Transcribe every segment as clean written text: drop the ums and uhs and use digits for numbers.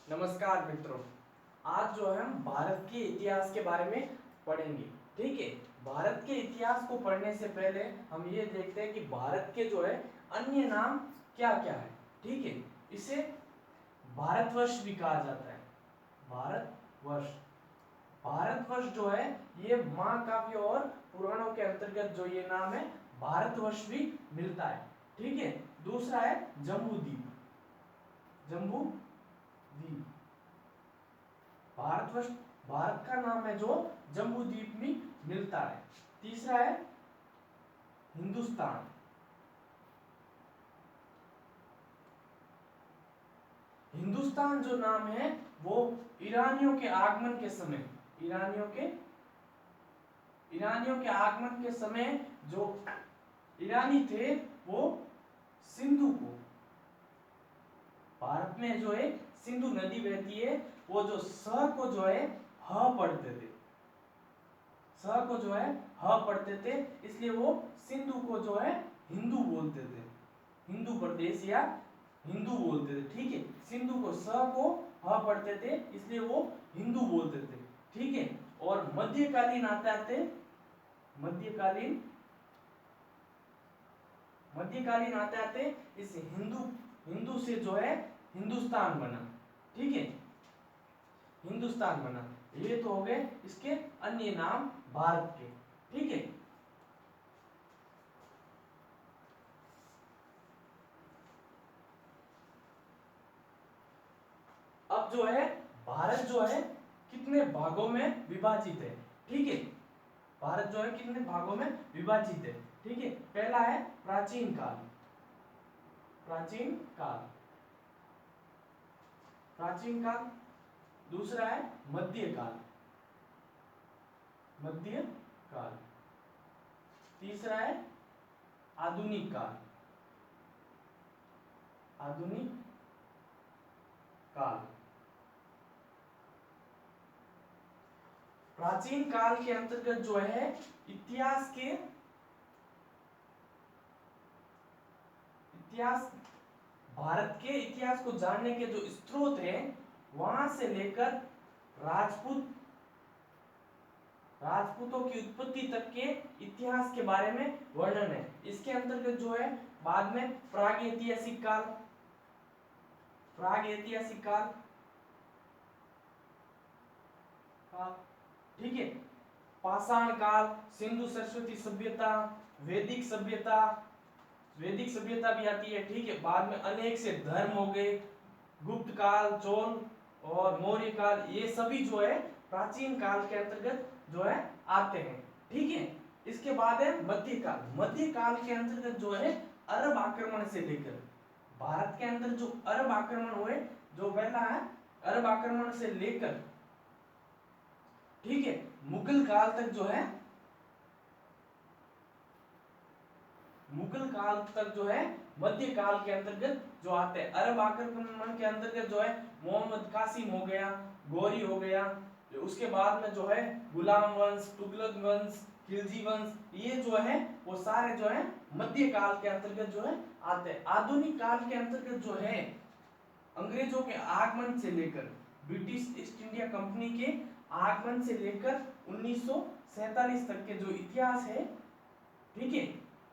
नमस्कार मित्रों। आज जो है हम भारत के इतिहास के बारे में पढ़ेंगे। ठीक है। भारत के इतिहास को पढ़ने से पहले हम ये देखते हैं कि भारत के जो है अन्य नाम क्या क्या है। ठीक है। इसे भारतवर्ष भी कहा जाता है। भारतवर्ष भारतवर्ष जो है ये महाकाव्य और पुराणों के अंतर्गत जो ये नाम है भारतवर्ष भी मिलता है। ठीक है। दूसरा है जम्बूद्वीप। जम्बूद्वीप भारतवर्ष भारत का नाम है जो जम्बूद्वीप में मिलता है। तीसरा है हिंदुस्तान। हिंदुस्तान जो नाम है वो ईरानियों के आगमन के समय ईरानियों के आगमन के समय जो ईरानी थे वो सिंधु को, भारत में जो है सिंधु नदी बहती है, वो जो स को जो है ह पढ़ते थे, स को जो है ह पढ़ते थे, इसलिए वो सिंधु को जो है हिंदू बोलते थे, हिंदू प्रदेश या हिंदू बोलते थे। ठीक है। सिंधु को स को ह पढ़ते थे, इसलिए वो हिंदू बोलते थे। ठीक है। और मध्यकालीन आते आते इस हिंदू से जो है हिंदुस्तान बना। ठीक है। हिंदुस्तान बना। ये तो हो गए इसके अन्य नाम भारत के। ठीक है। अब जो है भारत जो है कितने भागों में विभाजित है। ठीक है। भारत जो है कितने भागों में विभाजित है। ठीक है। पहला है प्राचीन काल। प्राचीन काल। दूसरा है मध्यकाल। तीसरा है आधुनिक काल। प्राचीन काल के अंतर्गत जो है भारत के इतिहास को जानने के जो स्रोत हैं वहां से लेकर राजपूतों की उत्पत्ति तक के इतिहास के बारे में वर्णन है। इसके अंतर्गत जो है बाद में प्रागैतिहासिक काल। ठीक है। पाषाण काल, सिंधु सरस्वती सभ्यता, वैदिक सभ्यता भी आती है। ठीक है। बाद में अनेक से धर्म हो गए, गुप्त काल, चोल और मौर्य काल, ये सभी जो है प्राचीन काल के अंतर्गत जो है आते हैं। ठीक है। इसके बाद है मध्यकाल के अंतर्गत जो है अरब आक्रमण से लेकर भारत के अंदर जो अरब आक्रमण हुए, जो पहला है अरब आक्रमण से लेकर, ठीक है, मुगल काल तक जो है मध्यकाल के अंतर्गत जो आते हैं। अरब आक्रमण के अंतर्गत जो है मोहम्मद कासिम हो गया, गौरी हो गया, उसके बाद में जो है गुलाम वंश, तुगलक वंश, खिलजी वंश, ये जो है वो सारे जो है मध्यकाल के अंतर्गत जो है आते हैं। आधुनिक काल के अंतर्गत जो है अंग्रेजों के आगमन से लेकर, ब्रिटिश ईस्ट इंडिया कंपनी के आगमन से लेकर 1947 तक के जो इतिहास है, ठीक है,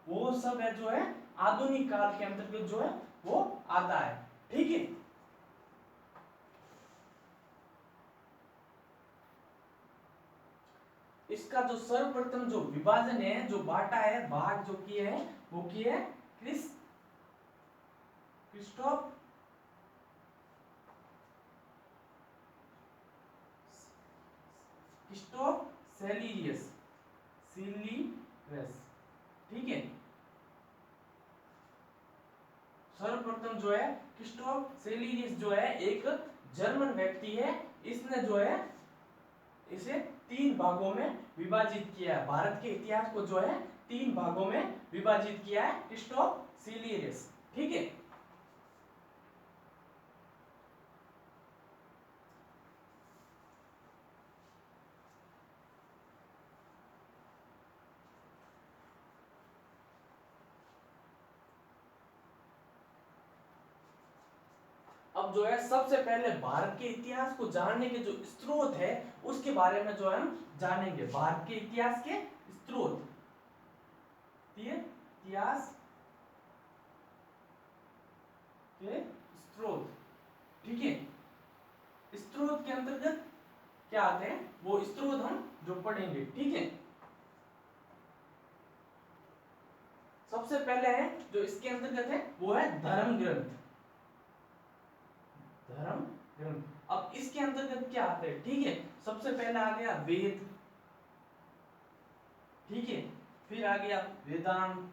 वो सब है जो है आधुनिक काल के अंतर्गत जो है वो आता है। ठीक है। इसका जो सर्वप्रथम जो विभाजन है, जो बांटा है, भाग जो किए हैं, वो किए हैं क्रिस्टोफ सेलियस। ठीक है। सर्वप्रथम जो है क्रिस्टोफ सेलियस जो है एक जर्मन व्यक्ति है। इसने जो है इसे 3 भागों में विभाजित किया है। भारत के इतिहास को जो है 3 भागों में विभाजित किया है क्रिस्टोफ सेलियस। ठीक है। अब अब जो है सबसे पहले भारत के इतिहास को जानने के जो स्रोत है उसके बारे में जो है हम जानेंगे। भारत के इतिहास के स्रोत, इतिहास के स्रोत, ठीक है। स्रोत के अंतर्गत क्या आते हैं वो स्रोत हम जो पढ़ेंगे, ठीक है। सबसे पहले है जो इसके अंतर्गत है वो है धर्म ग्रंथ, धर्म ग्रंथ। अब इसके अंतर्गत क्या आते हैं, ठीक है। सबसे पहले आ गया वेद, ठीक है। फिर आ गया वेदांत,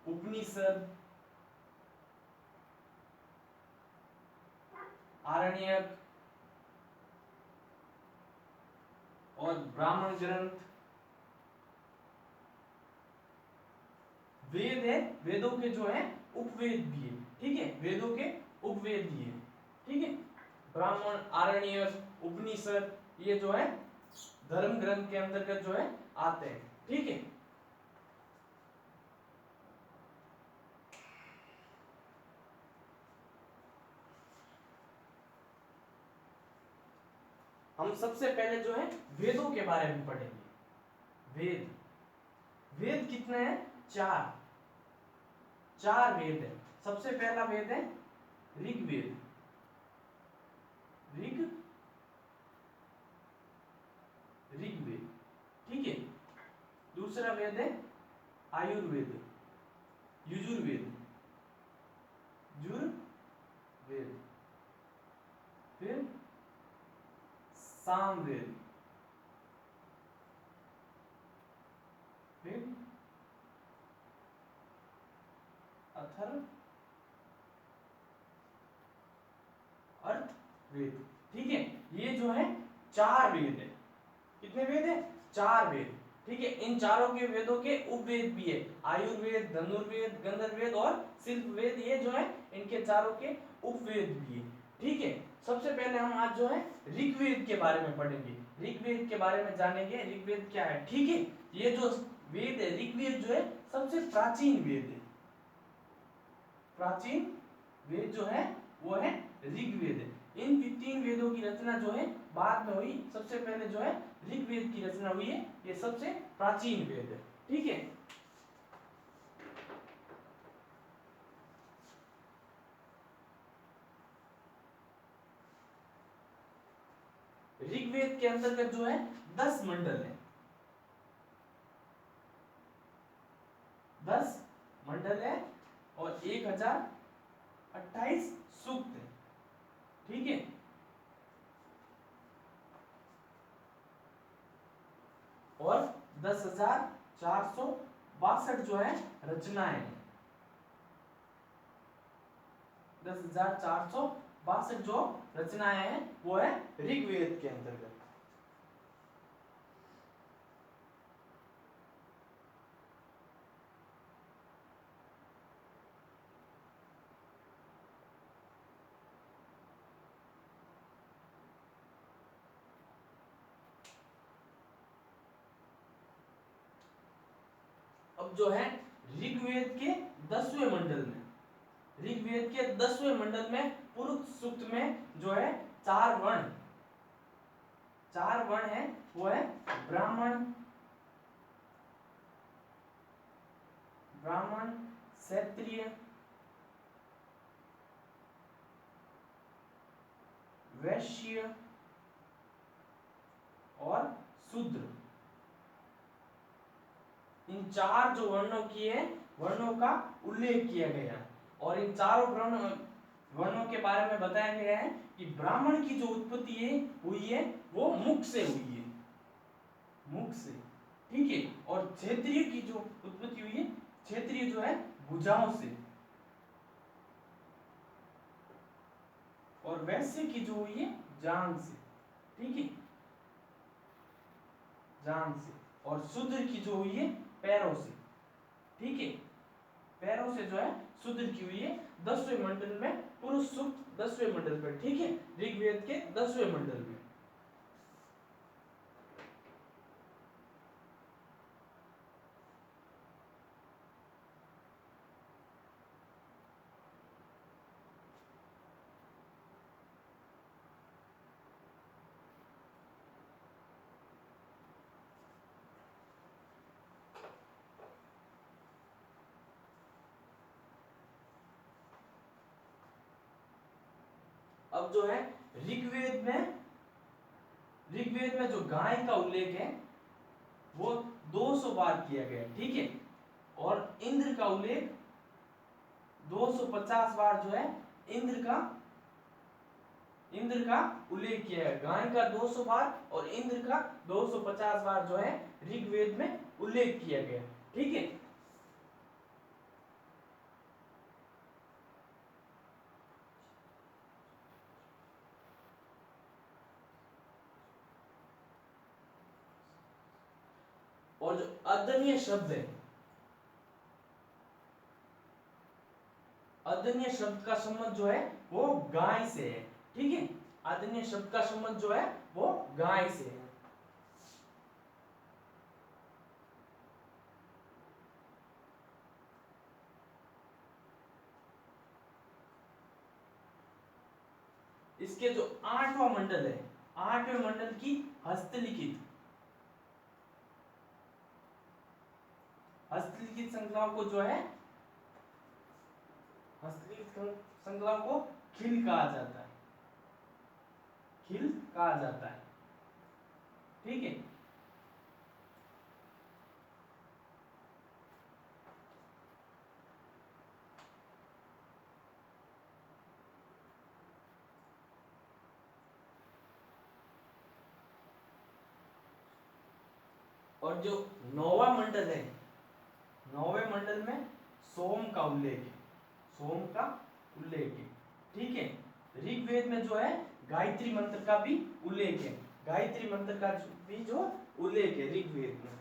उपनिषद, आरण्यक और ब्राह्मण ग्रंथ। वेद है, वेदों के जो है उपवेद भी है, ठीक है। वेदों के उपवेद भी है, ठीक है। ब्राह्मण, आरण्यक, उपनिषद ये जो है धर्म ग्रंथ के अंतर्गत जो है आते हैं, ठीक है। हम सबसे पहले जो है वेदों के बारे में पढ़ेंगे। वेद, वेद कितने हैं? चार, चार वेद है। सबसे पहला वेद है ऋग्वेद, ऋग्वेद, ठीक है। दूसरा वेद है आयुर्वेद, यजुर्वेद, जुर्वेद। फिर सामवेद, फिर अथर्ववेद, अर्थवेद, ठीक है। ये जो है चार वेद है। कितने वेद है? चार वेद, ठीक है। इन चारों के वेदों के उपवेद भी है, आयुर्वेद, धनुर्वेद, गंधर्ववेद और शिल्पवेद। ये जो है इनके चारों के उपवेद भी है, ठीक है। सबसे पहले हम आज जो है ऋग्वेद के बारे में पढ़ेंगे, ऋग्वेद के बारे में जानेंगे। ऋग्वेद क्या है, ठीक है। ये जो वेद है ऋग्वेद जो है सबसे प्राचीन वेद है, प्राचीन वेद जो है वो है ऋग्वेद है। इन तीन वेदों की रचना जो है बाद में हुई, सबसे पहले जो है ऋग्वेद की रचना हुई है। ये सबसे प्राचीन वेद है, ठीक है। ऋग्वेद के अंतर्गत जो है 10 मंडल है, 10 मंडल है और 1028 सूक्त है, ठीक है। और 10,462 जो है रचनाएं, 10,462 जो रचनाएं हैं वो है ऋग्वेद के अंतर्गत। अब जो है ऋग्वेद के 10वें मंडल में, ऋग्वेद के 10वें मंडल में पुरुष सूक्त में जो है चार वर्ण, चार वर्ण है वो है ब्राह्मण, ब्राह्मण, क्षत्रिय, वैश्य और शूद्र। इन चार जो वर्णों की है वर्णों का उल्लेख किया गया और इन चारों वर्णों के बारे में बताया गया है कि ब्राह्मण की जो उत्पत्ति है हुई है वो मुख से हुई है, मुख से, ठीक है। और क्षत्रिय की जो उत्पत्ति हुई है, क्षत्रिय जो है भुजाओं से, और वैश्य की जो हुई है जांघ से, ठीक है, जांघ से। और शूद्र की जो हुई है पैरों से, ठीक है, पैरों से जो है शूद्र की हुई है 10वें मंडल में, पुरुष सूक्त 10वें मंडल पर, ठीक है, ऋग्वेद के 10वें मंडल में। अब जो है ऋग्वेद में जो गाय का उल्लेख है वो 200 बार किया गया, ठीक है। और इंद्र का उल्लेख 250 बार जो है इंद्र का उल्लेख किया है। गाय का 200 बार और इंद्र का 250 बार जो है ऋग्वेद में उल्लेख किया गया, ठीक है। और जो अदन्य शब्द है, अदन्य शब्द का संबंध जो है वो गाय से है, ठीक है। अदन्य शब्द का संबंध जो है वो गाय से है। इसके जो 8वां मंडल है, 8वें मंडल की हस्तलिखित संख्याओं को जो है हस्तलिखित संख्याओं को खिल कहा जाता है, खिल कहा जाता है, ठीक है। और जो 9वां मंडल है, 9वें मंडल में सोम का उल्लेख है, सोम का उल्लेख है, ठीक है। ऋग्वेद में जो है गायत्री मंत्र का भी उल्लेख है, गायत्री मंत्र का भी जो उल्लेख है ऋग्वेद में।